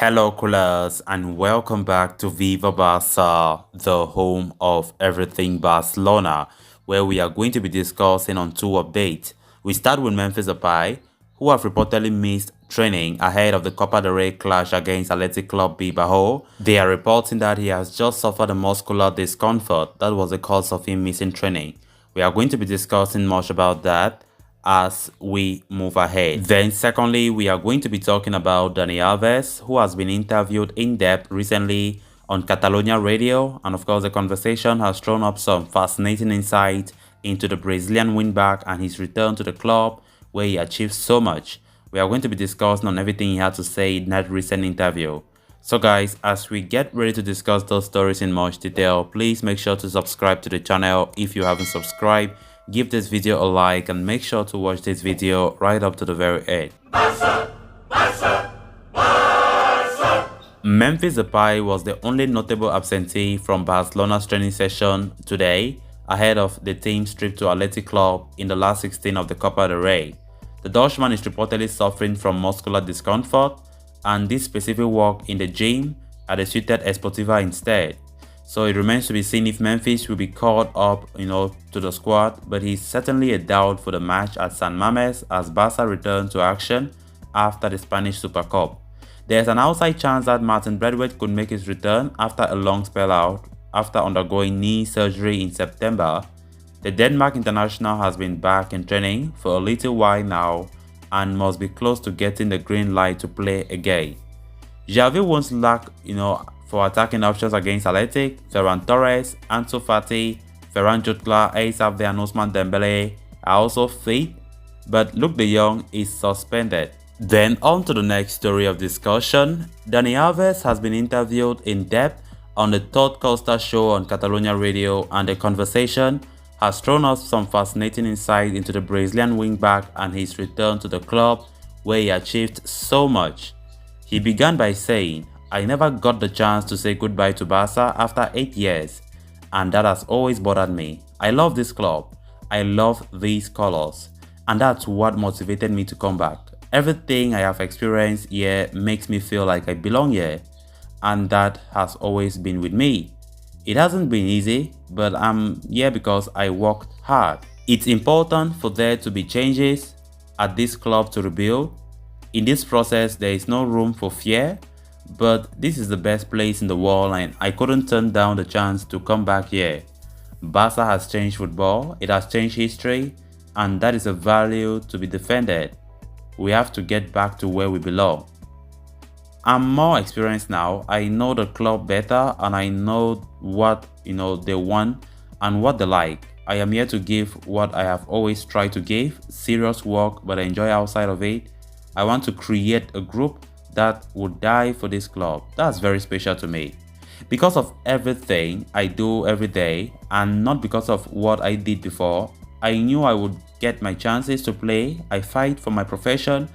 Hello, coolers, and welcome back to Viva Barça, the home of everything Barcelona, where we are going to be discussing on two updates. We start with Memphis who have reportedly missed training ahead of the Copa del Rey clash against Athletic Club Bilbao. They are reporting that he has just suffered a muscular discomfort that was the cause of him missing training. We are going to be discussing much about that as we move ahead. Then secondly, we are going to be talking about Dani Alves, who has been interviewed in depth recently on Catalonia radio, and of course the conversation has thrown up some fascinating insight into the Brazilian wingback and his return to the club where he achieved so much. We are going to be discussing on everything he had to say in that recent interview. So guys, as we get ready to discuss those stories in much detail, please make sure to subscribe to the channel if you haven't subscribed. Give this video a like and make sure to watch this video right up to the very end. Barça, Barça, Barça. Memphis was the only notable absentee from Barcelona's training session today ahead of the team's trip to Athletic Club in the last 16 of the Copa del Rey. The Dutchman is reportedly suffering from muscular discomfort, and this specific work in the gym at the suited Esportiva instead. So it remains to be seen if Memphis will be called up, to the squad, but he's certainly a doubt for the match at San Mamés as Barca return to action after the Spanish Super Cup. There's an outside chance that Martin Braithwaite could make his return after a long spell out after undergoing knee surgery in September. The Denmark international has been back in training for a little while now and must be close to getting the green light to play again. Xavi won't lack, for attacking options against Athletic. Ferran Torres, Ansu Fati, Ferran Jutgla, Asaf and Ousmane Dembele are also fit, but Luke de Jong is suspended. Then on to the next story of discussion. Dani Alves has been interviewed in depth on the Third Costa show on Catalonia radio, and the conversation has thrown us some fascinating insight into the Brazilian wingback and his return to the club where he achieved so much. He began by saying, "I never got the chance to say goodbye to Barca after 8 years, and that has always bothered me. I love this club, I love these colors, and that's what motivated me to come back. Everything I have experienced here makes me feel like I belong here, and that has always been with me. It hasn't been easy, but I'm here because I worked hard. It's important for there to be changes at this club to rebuild. In this process, there is no room for fear, but this is the best place in the world and I couldn't turn down the chance to come back here. Barca has changed football, it has changed history, and that is a value to be defended. We have to get back to where we belong. I'm more experienced now, I know the club better and I know what they want and what they like. I am here to give what I have always tried to give, serious work, but I enjoy outside of it. I want to create a group that would die for this club. That's very special to me. Because of everything I do every day and not because of what I did before, I knew I would get my chances to play. I fight for my profession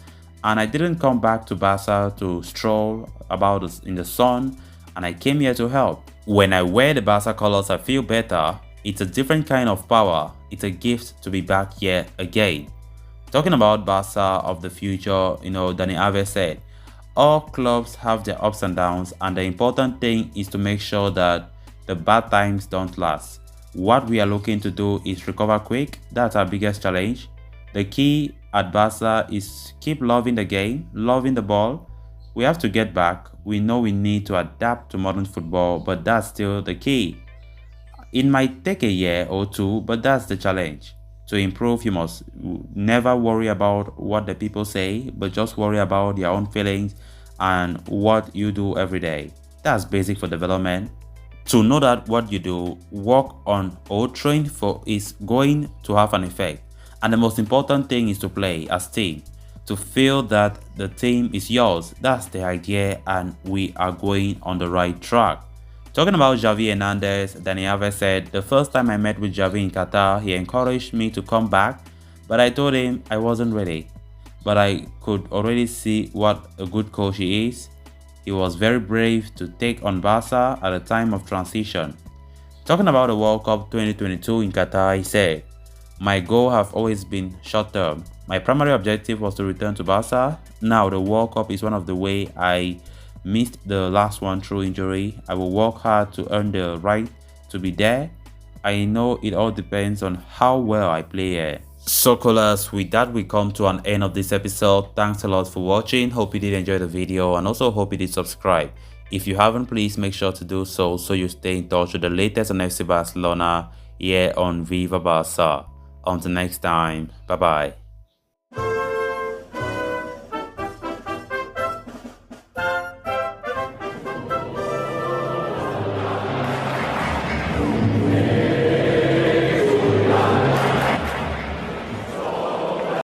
and I didn't come back to Barca to stroll about in the sun, and I came here to help. When I wear the Barca colors, I feel better. It's a different kind of power. It's a gift to be back here again. Talking about Barca of the future, Dani Alves said, all clubs have their ups and downs, and the important thing is to make sure that the bad times don't last. What we are looking to do is recover quick. That's our biggest challenge. The key at Barca is keep loving the game, loving the ball. We have to get back. We know we need to adapt to modern football, but that's still the key. It might take a year or two, but that's the challenge. To improve, you must never worry about what the people say, but just worry about your own feelings and what you do every day. That's basic for development. To know that what you do, work on or train for is going to have an effect. And the most important thing is to play as team. To feel that the team is yours. That's the idea and we are going on the right track. Talking about Xavi Hernandez, Dani Alves said, the first time I met with Xavi in Qatar, he encouraged me to come back, but I told him I wasn't ready. But I could already see what a good coach he is. He was very brave to take on Barca at a time of transition. Talking about the World Cup 2022 in Qatar, he said, my goal have always been short-term. My primary objective was to return to Barca. Now the World Cup is one of the way I missed the last one through injury. I will work hard to earn the right to be there. I know it all depends on how well I play here. So callers, with that we come to an end of this episode. Thanks a lot for watching. Hope you did enjoy the video and also hope you did subscribe. If you haven't, please make sure to do so you stay in touch with the latest on FC Barcelona here on Viva Barca. Until next time, bye bye.